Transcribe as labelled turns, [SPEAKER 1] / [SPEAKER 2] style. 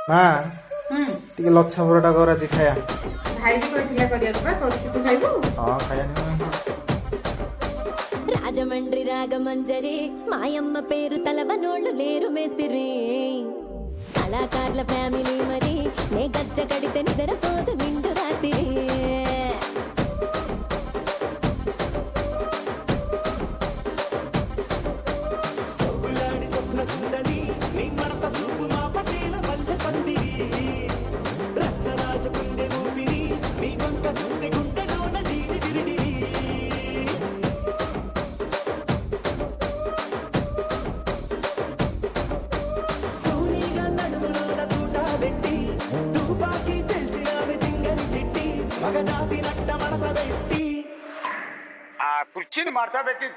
[SPEAKER 1] ମା ଟିକେ ଲଛା ପରଟା କର ଆଜି ଖାଇବା।
[SPEAKER 2] ଭାଇ ବି କହିଥିଲା କରିବାକୁ ବା କରୁଛି, ତୁ ଖାଇବୁ?
[SPEAKER 1] ହଁ ଖାଇବା।
[SPEAKER 3] రాజమండ్రి రాగమంజరి మాయమ్మ పేరు తలవనోళ్ళు లేరు మేస్తిరి కళాకారుల ఫ్యామిలీ మరి నే గజ్జ కడితే నిద్రపోదు నిండు రాత్రి
[SPEAKER 4] ఆ కుర్చీని మార్చబెట్టి